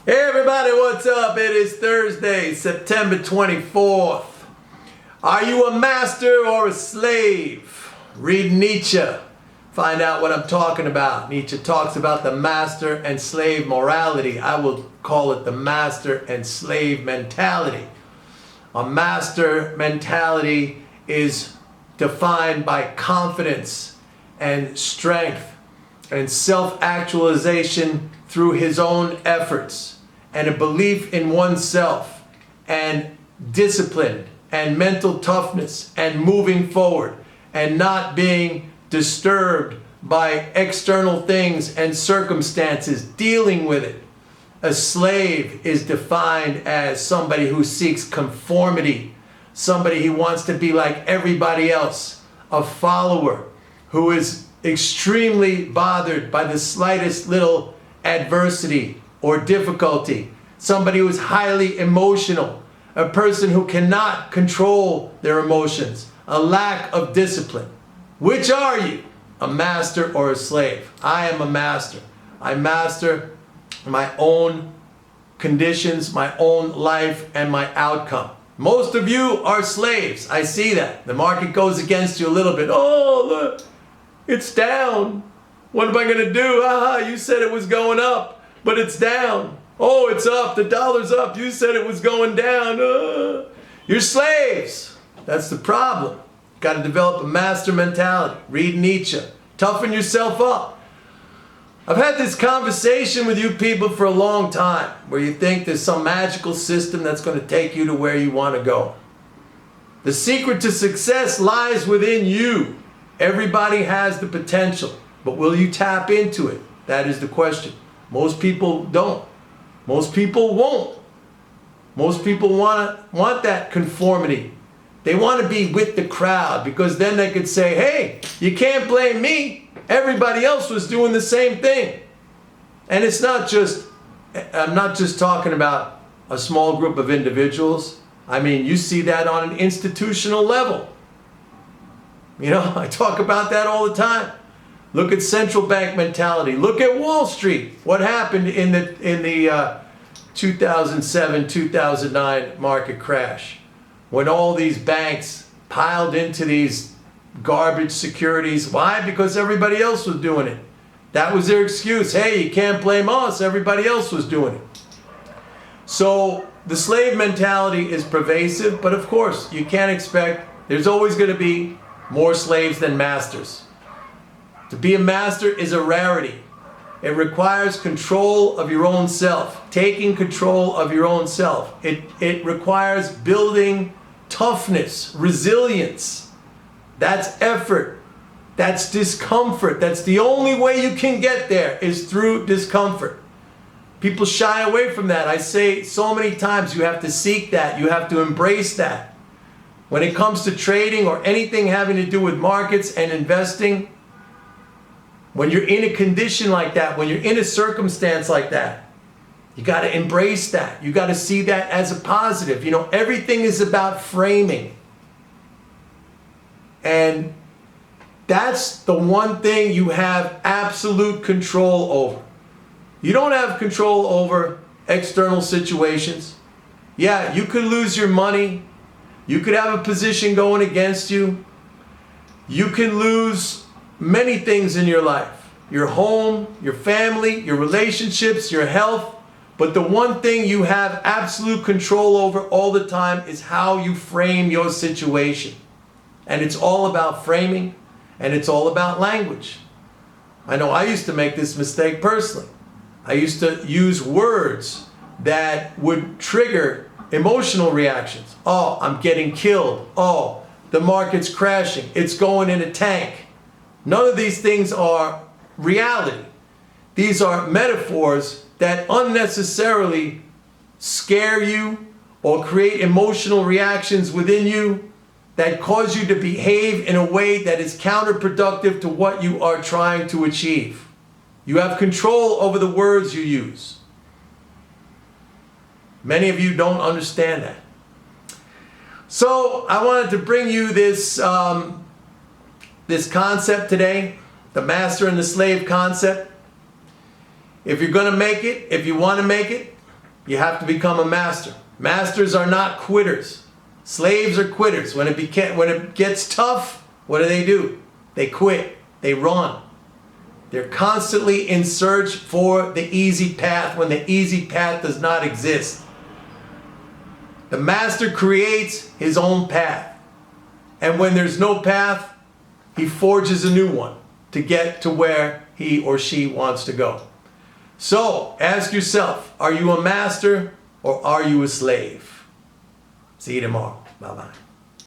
Hey everybody, what's up? It is Thursday, September 24th. Are you a master or a slave? Read Nietzsche. Find out what I'm talking about. Nietzsche talks about the master and slave morality. I will call it the master and slave mentality. A master mentality is defined by confidence and strength and self-actualization through his own efforts, and a belief in oneself, and discipline, and mental toughness, and moving forward, and not being disturbed by external things and circumstances, dealing with it. A slave is defined as somebody who seeks conformity, somebody who wants to be like everybody else, a follower who is extremely bothered by the slightest little adversity or difficulty, somebody who is highly emotional, a person who cannot control their emotions, a lack of discipline. Which are you, a master or a slave? I am a master. I master my own conditions, my own life, and my outcome. Most of you are slaves. I see that. The market goes against you a little bit. Oh, look, it's down. What am I going to do? You said it was going up, but it's down. Oh, it's up. The dollar's up. You said it was going down. You're slaves. That's the problem. Got to develop a master mentality. Read Nietzsche. Toughen yourself up. I've had this conversation with you people for a long time where you think there's some magical system that's going to take you to where you want to go. The secret to success lies within you. Everybody has the potential, but will you tap into it? That is the question. Most people don't. Most people won't. Most people want that conformity. They want to be with the crowd because then they could say, hey, you can't blame me. Everybody else was doing the same thing. And it's not just, I'm not just talking about a small group of individuals. I mean, you see that on an institutional level. You know, I talk about that all the time. Look at central bank mentality. Look at Wall Street. What happened in the 2007-2009 market crash when all these banks piled into these garbage securities? Why? Because everybody else was doing it. That was their excuse. Hey, you can't blame us. Everybody else was doing it. So the slave mentality is pervasive, but of course you can't expect, there's always going to be more slaves than masters. To be a master is a rarity. It requires control of your own self, taking control of your own self. It requires building toughness, resilience. That's effort. That's discomfort. That's the only way you can get there, is through discomfort. People shy away from that. I say so many times, you have to seek that. You have to embrace that. When it comes to trading or anything having to do with markets and investing, when you're in a condition like that, when you're in a circumstance like that, you got to embrace that. You got to see that as a positive. You know, everything is about framing. And that's the one thing you have absolute control over. You don't have control over external situations. Yeah, you could lose your money. You could have a position going against you. You can lose many things in your life. Your home, your family, your relationships, your health. But the one thing you have absolute control over all the time is how you frame your situation. And it's all about framing, and it's all about language. I know I used to make this mistake personally. I used to use words that would trigger emotional reactions. Oh, I'm getting killed. Oh, the market's crashing. It's going in a tank. None of these things are reality. These are metaphors that unnecessarily scare you or create emotional reactions within you that cause you to behave in a way that is counterproductive to what you are trying to achieve. You have control over the words you use. Many of you don't understand that. So I wanted to bring you this concept today, the master and the slave concept. If you're going to make it, if you want to make it, You have to become a master. Masters are not quitters. Slaves are quitters. When it gets tough, what do? They quit. They run. They're constantly in search for the easy path when the easy path does not exist. The master creates his own path. And when there's no path, he forges a new one to get to where he or she wants to go. So, ask yourself, are you a master or are you a slave? See you tomorrow. Bye-bye.